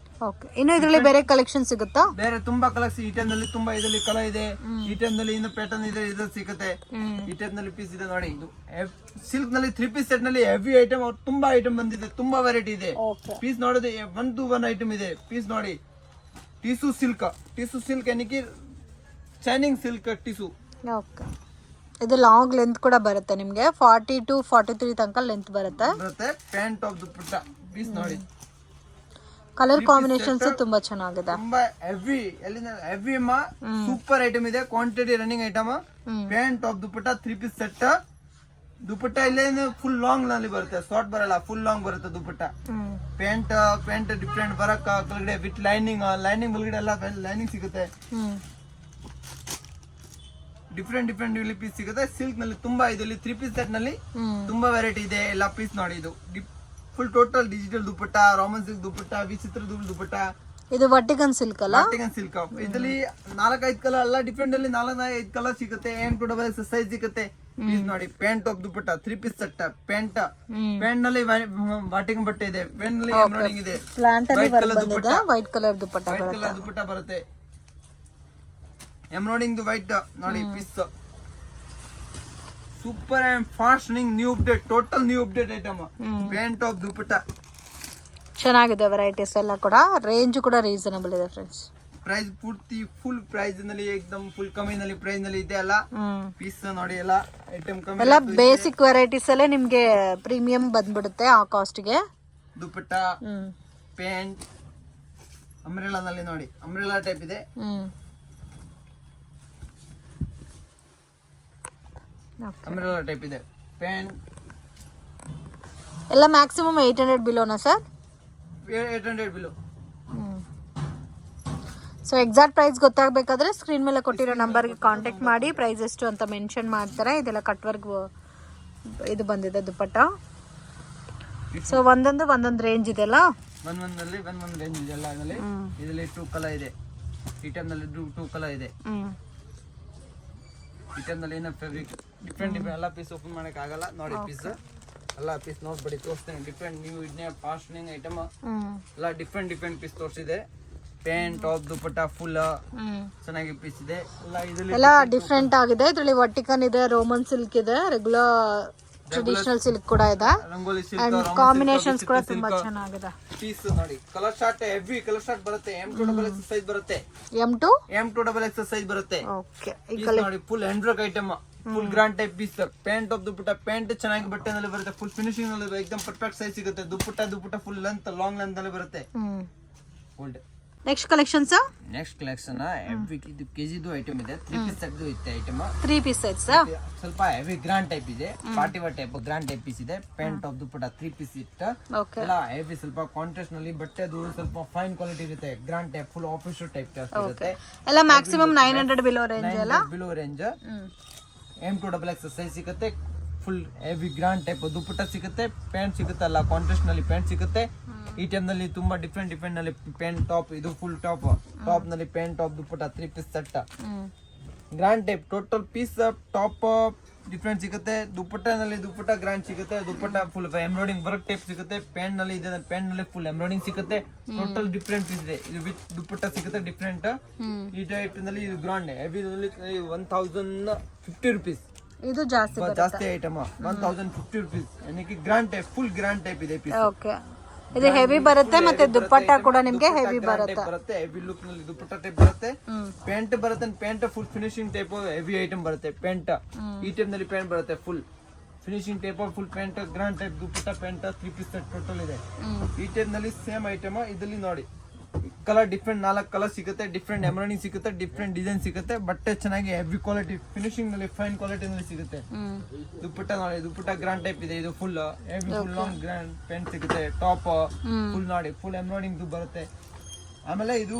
Okay, ಇನ್ನು ಇದರಲ್ಲಿ ಬೇರೆ collection ಸಿಗುತ್ತಾ? ಬೇರೆ ತುಂಬಾ ಕಲೆಕ್ಷನ್ ಈ ಟೈಮ್ ನಲ್ಲಿ ತುಂಬಾ ಇದರಲ್ಲಿ ಕಲರ್ ಇದೆ. ಈ ಟೈಮ್ ನಲ್ಲಿ ಇನ್ನು ಪ್ಯಾಟರ್ನ್ ಇದೆ, ಇದು ಸಿಗುತ್ತೆ. ಈ ಟೈಪ್ ನಲ್ಲಿ ಪೀಸ್ ಇದೆ ನೋಡಿ. ಇದು ಸಿಲ್ಕ್ ನಲ್ಲಿ 3 ಪೀಸ್ ಸೆಟ್ ನಲ್ಲಿ ಹೆವಿ ಐಟಮ್, ತುಂಬಾ ಐಟಮ್ ಬಂದಿದೆ, ತುಂಬಾ ವೆರೈಟಿ ಇದೆ. ಪೀಸ್ ನೋಡೋದು 1 to 1 ಐಟಮ್ ಇದೆ. ಪೀಸ್ ನೋಡಿ, ಟಿಸು ಸಿಲ್ಕ್ ಏನಕ್ಕೆ ಶೈನಿಂಗ್ ಸಿಲ್ಕ್ ಟಿಸು. ಓಕೆ, ಇದು ಲಾಂಗ್ ಲೆಂತ್ ಕೂಡ ಬರುತ್ತೆ ನಿಮಗೆ, 40 to 43 ತನಕ ಲೆಂತ್ ಬರುತ್ತೆ. ಪ್ಯಾಂಟ್ ಆಫ್ ದುಪ್ಪಟ್ಟ ಪೀಸ್ ನೋಡಿ. ಕಲರ್ ಕಾಂಬಿನೇಷನ್ಸ್ ತುಂಬಾ ಚೆನ್ನಾಗಿದೆ. ತುಂಬಾ ಹೆವಿ ಸೂಪರ್ ಐಟಮ್ ಇದೆ. Quantity running item. Pant of dupatta 3 piece set. Dupatta ಇಲ್ಲೇನು ಫುಲ್ ಲಾಂಗ್ ನಲ್ಲಿ ಬರುತ್ತೆ, ಶಾರ್ಟ್ ಬರಲ್ಲ, ಫುಲ್ ಲಾಂಗ್ ಬರುತ್ತೆ ದುಪ್ಪಟ್ಟ. ಪ್ಯಾಂಟ್ ಡಿಫ್ರೆಂಟ್ ಬರಕ್ ಕೆಳಗಡೆ ವಿತ್ ಲೈನಿಂಗ್ ಒಳಗಡೆ ಎಲ್ಲ ಲೈನಿಂಗ್ ಸಿಗುತ್ತೆ. ಡಿಫ್ರೆಂಟ್ ಇಲ್ಲಿ ಪೀಸ್ ಸಿಗುತ್ತೆ. ಸಿಲ್ಕ್ ನಲ್ಲಿ ತುಂಬಾ ಇದರಲ್ಲಿ 3 ಪೀಸ್ ಸೆಟ್ ನಲ್ಲಿ ತುಂಬಾ ವೆರೈಟಿ ಇದೆ. ಎಲ್ಲ ಪೀಸ್ ನೋಡಿ, ಇದು ಫುಲ್ ಟೋಟಲ್ ಡಿಜಿಟಲ್ ದುಪ್ಪಟ್ಟ, ರಾಮನ್ ಸಿಲ್ಕ್ ದುಪ್ಪಟ್ಟ, ವಿಚಿತ್ರ ದುಪ್ಪಟ್ಟ. ಇದು ವರ್ಟಿಕನ್ ಸಿಲ್ಕ್ ಅಲ್ಲ? ವರ್ಟಿಕನ್ ಸಿಲ್ಕ್. ಇದರಲ್ಲಿ 4-5 ಕಲರ್ ಎಲ್ಲ ಡಿಫ್ರೆಂಟ್ ಅಲ್ಲಿ 4-5 ಕಲರ್ ಸಿಗುತ್ತೆ. M2XX ಸೈಜ್ ಸಿಗುತ್ತೆ. ಪೀಸ್ ನೋಡಿ, pant of dupatta 3 piece set. Pant ನಲ್ಲಿ ವಾಟಿಂಗ್ ಬಟ್ಟೆ ಇದೆ, ಪ್ಯಾಂಟ್ ನಲ್ಲಿ ಎಂಬ್ರಾಯ್ಡಿಂಗ್ ಇದೆ. ವೈಟ್ ಕಲರ್ ದುಪ್ಪಟ್ಟ ಬರುತ್ತೆ. ಎಂಬ್ರಾಯ್ಡಿಂಗ್ ವೈಟ್ ನೋಡಿ. Piece super and fast new update, total new update item. Pant of dupatta ಚೆನ್ನಾಗಿದೆ. ವೆರೈಟೀಸ್ ಎಲ್ಲ ಕೂಡ, ರೇಂಜ್ ಕೂಡ ರೀಸನಬಲ್ ಇದೆ ಫ್ರೆಂಡ್ಸ್. ಪ್ರೈಸ್ ಪೂರ್ತಿ ಫುಲ್ ಪ್ರೈಸ್ ನಲ್ಲಿ ಎಕ್ದಮ್ ಫುಲ್ ಕಮ್ಮಿ ನಲ್ಲಿ ಪ್ರೈಸ್ ನಲ್ಲಿ ಇದೆ. ಎಲ್ಲ ಪೀಸ್ ನೋಡಿ, ಎಲ್ಲ ಐಟಮ್ ಕಮ್ಮಿ, ಎಲ್ಲ ಬೇಸಿಕ್ ವೆರೈಟೀಸ್ ಅಲ್ಲೇ ನಿಮ್ಗೆ ಪ್ರೀಮಿಯಂ ಬಂದ್ಬಿಡುತ್ತೆ ಆ ಕಾಸ್ಟ್ ಗೆ. ದುಪ್ಪಟ್ಟ, ಪ್ಯಾಂಟ್, ಅಂಬ್ರೆಲಾ ನಲ್ಲಿ ನೋಡಿ, ಅಂಬ್ರೆಲಾ ಟೈಪ್ ಇದೆ. ಅಂಬ್ರೆಲಾ ಟೈಪ್ ಇದೆ. ಪ್ಯಾಂಟ್ ಎಲ್ಲ ಮ್ಯಾಕ್ಸಿಮಮ್ 800 ಬಿಲೋನಾ sir? 800 below. So exact price ಗೊತ್ತಾಗಬೇಕಾದ್ರೆ ಸ್ಕ್ರೀನ್ ಮೇಲೆ ಕೊಟ್ಟಿರೋ ನಂಬರ್ಗೆ ಕಾಂಟ್ಯಾಕ್ಟ್ ಮಾಡಿ. ಪ್ರೈಸ್ ಎಷ್ಟು ಅಂತ ಮೆನ್ಷನ್ ಮಾಡ್ತಾರೆ. ಇದೆಲ್ಲ ಕಟ್ ವರ್ಕ್ ಇದು ಬಂದಿದೆ ದುಪ್ಪಟ್ಟ. ಸೊ ಒಂದೊಂದು ರೇಂಜ್ ಇದೆಲ್ಲ, ಒಂದೊಂದು ರೇಂಜ್ ಇದೆ. ಎಲ್ಲ ಇದರಲ್ಲಿ 2 ಕಲರ್ ಇದೆ. ಈ ಟೈಮ್ ನಲ್ಲಿ 2 ಕಲರ್ ಇದೆ. ಈ ಟೈಮ್ ನಲ್ಲಿ ಏನೋ ಫ್ಯಾಬ್ರಿಕ್ ಡಿಫ್ರೆಂಟ್ ಎಲ್ಲ ಪೀಸ್ ಓಪನ್ ಮಾಡಕ್ ಆಗಲ್ಲ ನೋಡಿ. ಪೀಸ್ ಎಲ್ಲ ಪೀಸ್ ನೋಡ್ಬೇಡಿ, ತೋರಿಸ್ತೇನೆ. ಡಿಫ್ರೆಂಟ್ ನ್ಯೂ ಇದನ್ನೇ ಫಾಸ್ಟ್ನಿಂಗ್ ಐಟಮ್ ಎಲ್ಲ ಡಿಫ್ರೆಂಟ್ ಪೀಸ್ ತೋರಿಸಿದೆ. ಪ್ಯಾಂಟ್ ಆಫ್ ದುಪ್ಪಟ್ಟ ಫುಲ್ ಚೆನ್ನಾಗಿ ಪೀಸ್ ಇದೆ. ಎಲ್ಲ ಡಿಫ್ರೆಂಟ್ ಆಗಿದೆ. ಇದರಲ್ಲಿ ವರ್ಟಿಕನ್ ಇದೆ, ರೋಮನ್ ಸಿಲ್ಕ್ ಇದೆ, ರೆಗ್ಯುಲರ್ ಟ್ರೆಡಿಷನಲ್ ಸಿಲ್ಕ್ ಕೂಡ ಇದೆ. ರಂಗೋಲಿ ಅಂಡ್ ಕಾಂಬಿನೇಷನ್ಸ್ ಕೂಡ ತುಂಬಾ ಚೆನ್ನಾಗಿದೆ. ಪೀಸ್ ನೋಡಿ, colour short heavy colour short ಬರುತ್ತೆ. M2XX ಸೈಜ್ ಬರುತ್ತೆ. M2XX ಸೈಜ್ ಬರುತ್ತೆ. ಓಕೆ, ನೋಡಿ full hand item, full grand type piece. Pant of dupatta, pant ಚೆನ್ನಾಗಿ ಬಟ್ಟೆನಲ್ಲಿ ಬರುತ್ತೆ. ಫುಲ್ ಫಿನಿಶಿಂಗ್ ನಲ್ಲಿ ಎಕ್ದಮ್ ಪರ್ಫೆಕ್ಟ್ ಸೈಜ್ ಸಿಗುತ್ತೆ. Dupatta full length, long length ನಲ್ಲಿ ಬರುತ್ತೆ. ನೆಕ್ಸ್ಟ್ ಕಲೆಕ್ಷನ್ಸ್ ಇದು ಕೆಜಿದು ಐಟಮ್ ಇದೆ. 3 ಪೀಸ್ ಸೆಟ್ ಇದೆ ಐಟಮ್. 3 ಪೀಸ್ ಸೆಟ್ಸ್ ಸ್ವಲ್ಪ ಹೆವಿ ಗ್ರಾಂಡ್ ಟೈಪ್ ಇದೆ. Party wear type grand type piece ಇದೆ. ಪ್ಯಾಂಟ್ ಆಫ್ ದುಪ್ಪಟ್ಟ 3 ಪೀಸ್ ಇತ್ತು. ಎಲ್ಲ ಹೆವಿ ಸ್ವಲ್ಪ ಕಾಂಟ್ರಾಸ್ಟ್ ನಲ್ಲಿ ಬಟ್ಟೆ ಸ್ವಲ್ಪ ಫೈನ್ ಕ್ವಾಲಿಟಿ ಇರುತ್ತೆ. Grand type full official type ಇರುತ್ತೆ. ಎಲ್ಲ ಮ್ಯಾಕ್ಸಿಮಮ್ 900 ಬಿಲೋ ರೇಂಜ್. ಎಲ್ಲ ಬಿಲೋ ರೇಂಜ್. M2XX ಸೈಜ್ ಸಿಗುತ್ತೆ. ಫುಲ್ ಹೆವಿ ಗ್ರಾಂಡ್ ಟೈಪ್ ದುಪ್ಪಟ್ಟ ಸಿಗುತ್ತೆ. ಪ್ಯಾಂಟ್ ಸಿಗುತ್ತೆ, ಅಲ್ಲ ಕಾಂಟ್ರಾಸ್ಟ್ ನಲ್ಲಿ ಪ್ಯಾಂಟ್ ಸಿಗುತ್ತೆ. ಈ ಟೈಮ್ ನಲ್ಲಿ ತುಂಬಾ ಡಿಫ್ರೆಂಟ್ ನಲ್ಲಿ ಪ್ಯಾಂಟ್ ಟಾಪ್, ಇದು ಫುಲ್ ಟಾಪ್ ನಲ್ಲಿ pant top dupatta 3 piece set. Grand type total piece top different ಸಿಗುತ್ತೆ. ದುಪ್ಪಟ್ಟ ಗ್ರಾಂಡ್ ಸಿಗುತ್ತೆ. Dupatta full embroidering work type ಸಿಗುತ್ತೆ. ಪ್ಯಾಂಟ್ ನಲ್ಲಿ ಇದೆ, ಪ್ಯಾಂಟ್ ನಲ್ಲಿ ಫುಲ್ ಎಂಬ್ರಾಯ್ಡಿಂಗ್ ಸಿಗುತ್ತೆ. ಟೋಟಲ್ ಡಿಫ್ರೆಂಟ್ ಪೀಸ್ ಇದೆ. ಇದು ವಿತ್ ದುಪ್ಪಟ್ಟ ಸಿಗುತ್ತೆ ಡಿಫ್ರೆಂಟ್. ಈ ಟೈಪ್ ನಲ್ಲಿ ಇದು ಗ್ರಾಂಡ್ ಹೆವಿ 1050 rupees. ಇದು ಜಾಸ್ತಿ ಐಟಮ್ 1050 rupees. ಏನಕ್ಕೆ grand type, full grand type ಇದೆ ಪೀಸ್. ಓಕೆ, ಇದು ಹೆವಿ ಬರುತ್ತೆ. ಮತ್ತೆ ದುಪ್ಪಟ್ಟ ಕೂಡ ನಿಮಗೆ ಹೆವಿ ಬರುತ್ತೆ. ಹೆವಿ ಲುಕ್ ನಲ್ಲಿ ದುಪ್ಪಟ್ಟ ಟೈಪ್ ಬರುತ್ತೆ. ಪ್ಯಾಂಟ್ ಬರುತ್ತೆ. Pant full finishing type heavy item ಬರುತ್ತೆ. ಪ್ಯಾಂಟ್ ಈ ಟೈಪ್ ನಲ್ಲಿ ಪ್ಯಾಂಟ್ ಬರುತ್ತೆ. Full finishing type full pant grand type dupatta pant 3 piece set total ಇದೆ. ಈ ಟೈಪ್ ನಲ್ಲಿ ಸೇಮ್ ಐಟಮ್ ಇದರಲ್ಲಿ ನೋಡಿ. ಕಲರ್ ಡಿಫ್ರೆಂಟ್ 4 ಕಲರ್ ಸಿಗುತ್ತೆ, ಡಿಫ್ರೆಂಟ್ ಎಂಬ್ರಾಯ್ಡಿಂಗ್ ಸಿಗುತ್ತೆ, ಡಿಫ್ರೆಂಟ್ ಡಿಸೈನ್ ಸಿಗುತ್ತೆ. ಬಟ್ಟೆ ಚೆನ್ನಾಗಿ ಹೆವಿ ಕ್ವಾಲಿಟಿ ಫಿನಿಶಿಂಗ್ ನಲ್ಲಿ ಫೈನ್ ಕ್ವಾಲಿಟಿ ನಲ್ಲಿ ಸಿಗುತ್ತೆ. ದುಪ್ಪಟ್ಟ ನೋಡಿ, ದುಪ್ಪಟ್ಟ ಗ್ರ್ಯಾಂಡ್ ಟೈಪ್ ಇದೆ. ಇದು full heavy full long grand pant ಸಿಗುತ್ತೆ. ಟಾಪ್ ಫುಲ್ ನೋಡಿ ಫುಲ್ ಎಂಬ್ರಾಯ್ಡಿಂಗ್ ಬರುತ್ತೆ. ಆಮೇಲೆ ಇದು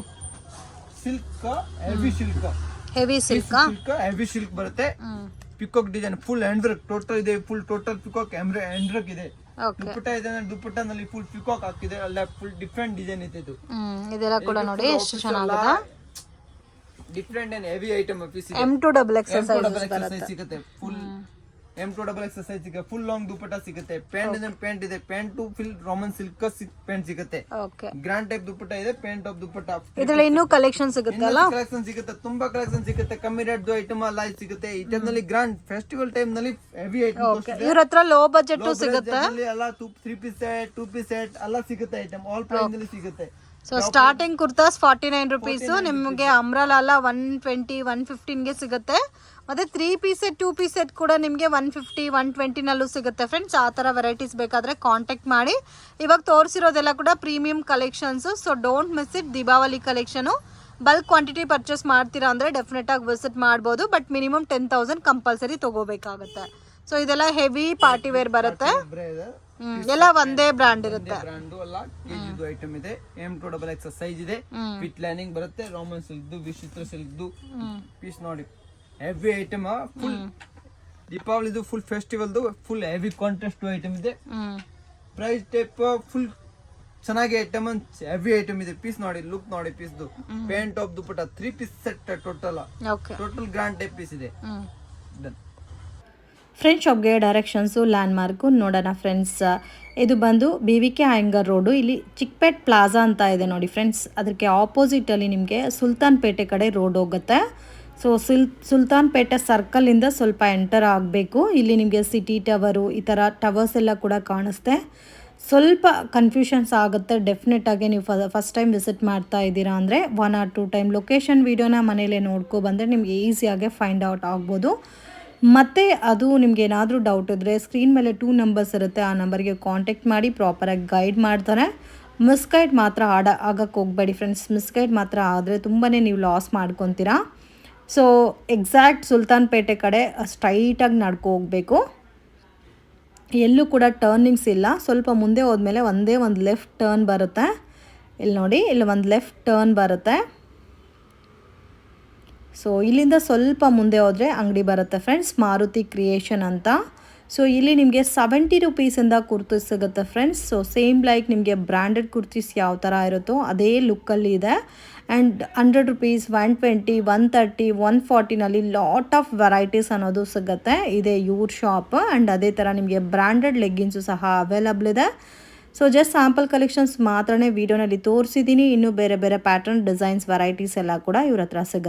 ಸಿಲ್ಕ್ ಹೆವಿ ಸಿಲ್ಕ್ ಬರುತ್ತೆ. Peacock design full hand work total ಇದೆ. Full total peacock hand work ಇದೆ. ದುಪ್ಪಟ್ಟ ಇದೆ, ದುಪ್ಪಟ್ಟನಲ್ಲಿ ಫುಲ್ ಪಿಕಾಕ್ ಹಾಕಿದೆ. ಅಲ್ಲ ಫುಲ್ ಡಿಫ್ರೆಂಟ್ ಡಿಸೈನ್ ಇದೆ. ಇದು ಇದೆಲ್ಲ ಕೂಡ ನೋಡಿ ಎಷ್ಟು ಚೆನ್ನಾಗಿದೆ. Different and heavy item piece ಇದೆ. M2XX ಸಿಗುತ್ತೆ. ಫುಲ್ M2XX ಸಿಗುತ್ತೆ. ಫುಲ್ ಲಾಂಗ್ ದುಪ್ಪಟ್ಟ ಸಿಗುತ್ತೆ. ಪ್ಯಾಂಟ್ ಇದೆ. Pant full Raman silk pant ಸಿಗುತ್ತೆ. ಗ್ರ್ಯಾಂಡ್ ಟೈಪ್ ದುಪ್ಪಟ್ಟ ಇದೆ. ಪ್ಯಾಂಟ್ ಆಫ್ ದುಪ್ಪಟ್ಟ. ಇದರಲ್ಲಿ ಇನ್ನೂ ಕಲೆಕ್ಷನ್ ಸಿಗುತ್ತಲ್ಲ, ಕಲೆಕ್ಷನ್ ಸಿಗುತ್ತೆ. ತುಂಬಾ ಕಲೆಕ್ಷನ್ ಸಿಗುತ್ತೆ. ಕಮ್ಮಿ ರೇಟ್ ಐಟಮ್ ಎಲ್ಲ ಸಿಗುತ್ತೆ. ಈ ಟೈಮ್ ನಲ್ಲಿ ಗ್ರ್ಯಾಂಡ್ ಫೆಸ್ಟಿವಲ್ ಟೈಮ್ ನಲ್ಲಿ ಹೆವಿ ಐಟಮ್. ಇವ್ರ ಹತ್ರ ಲೋ ಬಜೆಟ್ ಸಿಗುತ್ತೆ. ಎಲ್ಲ 3 ಪೀಸ್ ಸೆಟ್ 2 ಪೀಸ್ ಸೆಟ್ ಎಲ್ಲ ಸಿಗುತ್ತೆ. ಐಟಮ್ ಆಲ್ ಪ್ರೈಸ್ ನಲ್ಲಿ ಸಿಗುತ್ತೆ. ಸೊ ಸ್ಟಾರ್ಟಿಂಗ್ ಕುರ್ತಾಸ್ 49 ರುಪೀಸ್, ನಿಮಗೆ ಅಂಬ್ರಲಾ ಎಲ್ಲ 120 115 ಗೆ ಸಿಗುತ್ತೆ. ಮತ್ತೆ 3 ಪೀಸ್ ಸೆಟ್ 2 ಪೀಸ್ ಸೆಟ್ ಕೂಡ ನಿಮಗೆ 150 120 ನಲ್ಲೂ ಸಿಗುತ್ತೆ ಫ್ರೆಂಡ್ಸ್. ಆ ಥರ ವೆರೈಟೀಸ್ ಬೇಕಾದರೆ ಕಾಂಟ್ಯಾಕ್ಟ್ ಮಾಡಿ. ಇವಾಗ ತೋರಿಸಿರೋದೆಲ್ಲ ಕೂಡ premium collections. So don't miss it. Deepavali collection bulk quantity purchase ಮಾಡ್ತೀರಾ ಅಂದರೆ ಡೆಫಿನೆಟ್ ಆಗಿ ವಿಸಿಟ್ ಮಾಡ್ಬೋದು. ಬಟ್ ಮಿನಿಮಮ್ 10,000 ಕಂಪಲ್ಸರಿ ತಗೋಬೇಕಾಗುತ್ತೆ. ಸೊ ಇದೆಲ್ಲ ಹೆವಿ ಪಾರ್ಟಿ ವೇರ್ ಬರುತ್ತೆ. ಎಲ್ಲ ಒಂದೇ ಬ್ರ್ಯಾಂಡ್ ಇರುತ್ತೆ. ಐಟಮ್ ಇದೆ. M2XX ಸೈಜ್ ಇದೆ. ವಿತ್ ಲೈನಿಂಗ್ ಬರುತ್ತೆ. ರಾಮನ್ ಸಿಲ್ಕ್ ವಿಚಿತ್ರ ಸಿಲ್ಕ್ ಪೀಸ್ ನೋಡಿ ಹೆವಿ ಐಟಮ್. ಫುಲ್ ದೀಪಾವಳಿದು full festival full heavy contrast item ಇದೆ. ಪ್ರೈಸ್ ಟೈಪ್ ಫುಲ್ ಚೆನ್ನಾಗಿ ಐಟಮ್ ಹೆವಿ ಐಟಮ್ ಇದೆ. ಪೀಸ್ ನೋಡಿ ಲುಕ್ ನೋಡಿ piece pant top dupatta 3 piece set total grand type piece ಇದೆ. ಫ್ರೆಂಡ್ಸ್ ಶಾಪ್ಗೆ ಡೈರೆಕ್ಷನ್ಸು ಲ್ಯಾಂಡ್ ಮಾರ್ಕು ನೋಡೋಣ ಫ್ರೆಂಡ್ಸ್. ಇದು ಬಂದು BVK ಹ್ಯಾಂಗರ್ ರೋಡು. ಇಲ್ಲಿ ಚಿಕ್ಪೇಟ್ ಪ್ಲಾಜಾ ಅಂತ ಇದೆ ನೋಡಿ ಫ್ರೆಂಡ್ಸ್. ಅದಕ್ಕೆ ಆಪೋಸಿಟಲ್ಲಿ ನಿಮಗೆ ಸುಲ್ತಾನ್ ಪೇಟೆ ಕಡೆ ರೋಡ್ ಹೋಗುತ್ತೆ. ಸೊ ಸುಲ್ತಾನ್ ಪೇಟೆ ಸರ್ಕಲಿಂದ ಸ್ವಲ್ಪ ಎಂಟರ್ ಆಗಬೇಕು. ಇಲ್ಲಿ ನಿಮಗೆ ಸಿಟಿ ಟವರು ಈ ಥರ ಟವರ್ಸ್ ಎಲ್ಲ ಕೂಡ ಕಾಣಿಸುತ್ತೆ. ಸ್ವಲ್ಪ ಕನ್ಫ್ಯೂಷನ್ಸ್ ಆಗುತ್ತೆ ಡೆಫಿನೆಟಾಗಿ. ನೀವು ಫಸ್ಟ್ ಟೈಮ್ ವಿಸಿಟ್ ಮಾಡ್ತಾ ಇದ್ದೀರಾ ಅಂದರೆ 1 or 2 ಟೈಮ್ ಲೊಕೇಶನ್ ವೀಡಿಯೋನ ಮನೇಲೇ ನೋಡ್ಕೊಬಂದರೆ ನಿಮಗೆ ಈಸಿಯಾಗಿ ಫೈಂಡ್ ಔಟ್ ಆಗ್ಬೋದು. ಮತ್ತು ಅದು ನಿಮ್ಗೆ ಏನಾದರೂ ಡೌಟ್ ಇದ್ದರೆ ಸ್ಕ್ರೀನ್ ಮೇಲೆ 2 ನಂಬರ್ಸ್ ಇರುತ್ತೆ. ಆ ನಂಬರ್ಗೆ ಕಾಂಟ್ಯಾಕ್ಟ್ ಮಾಡಿ ಪ್ರಾಪರಾಗಿ ಗೈಡ್ ಮಾಡ್ತಾರೆ. ಮಿಸ್ಗೈಡ್ ಮಾತ್ರ ಆಗಕ್ಕೆ ಹೋಗಬೇಡಿ ಫ್ರೆಂಡ್ಸ್. ಮಿಸ್ಗೈಡ್ ಮಾತ್ರ ಆದರೆ ತುಂಬಾ ನೀವು ಲಾಸ್ ಮಾಡ್ಕೊತೀರಾ. ಸೊ ಎಕ್ಸಾಕ್ಟ್ ಸುಲ್ತಾನ್ ಪೇಟೆ ಕಡೆ ಸ್ಟ್ರೈಟಾಗಿ ನಡ್ಕೊ ಹೋಗಬೇಕು. ಎಲ್ಲೂ ಕೂಡ ಟರ್ನಿಂಗ್ಸ್ ಇಲ್ಲ. ಸ್ವಲ್ಪ ಮುಂದೆ ಹೋದ್ಮೇಲೆ ಒಂದೇ ಒಂದು ಲೆಫ್ಟ್ ಟರ್ನ್ ಬರುತ್ತೆ. ಇಲ್ಲಿ ನೋಡಿ, ಇಲ್ಲಿ ಒಂದು ಲೆಫ್ಟ್ ಟರ್ನ್ ಬರುತ್ತೆ. ಸೊ ಇಲ್ಲಿಂದ ಸ್ವಲ್ಪ ಮುಂದೆ ಹೋದರೆ ಅಂಗಡಿ ಬರುತ್ತೆ ಫ್ರೆಂಡ್ಸ್, ಮಾರುತಿ ಕ್ರಿಯೇಷನ್ ಅಂತ. ಸೊ ಇಲ್ಲಿ ನಿಮಗೆ 70 ರುಪೀಸಿಂದ ಕುರ್ತೀಸ್ ಸಿಗುತ್ತೆ ಫ್ರೆಂಡ್ಸ್. ಸೊ ಸೇಮ್ ಲೈಕ್ ನಿಮಗೆ ಬ್ರ್ಯಾಂಡೆಡ್ ಕುರ್ತೀಸ್ ಯಾವ ಥರ ಇರುತ್ತೋ ಅದೇ ಲುಕ್ಕಲ್ಲಿ ಇದೆ. ಆ್ಯಂಡ್ 100 ರುಪೀಸ್ 120 130 140ನಲ್ಲಿ ಲಾಟ್ ಆಫ್ ವೆರೈಟೀಸ್ ಅನ್ನೋದು ಸಿಗುತ್ತೆ. ಇದೆ ಇವ್ರ ಶಾಪ್. ಆ್ಯಂಡ್ ಅದೇ ಥರ ನಿಮಗೆ ಬ್ರ್ಯಾಂಡೆಡ್ ಲೆಗ್ಗಿನ್ಸು ಸಹ ಅವೈಲಬಲ್ ಇದೆ. ಸೊ ಜಸ್ಟ್ ಸ್ಯಾಂಪಲ್ ಕಲೆಕ್ಷನ್ಸ್ ಮಾತ್ರನೇ ವೀಡಿಯೋನಲ್ಲಿ ತೋರಿಸಿದ್ದೀನಿ. ಇನ್ನೂ ಬೇರೆ ಬೇರೆ ಪ್ಯಾಟರ್ನ್ ಡಿಸೈನ್ಸ್ ವೆರೈಟೀಸ್ ಎಲ್ಲ ಕೂಡ ಇವ್ರ ಹತ್ರ ಸಿಗುತ್ತೆ.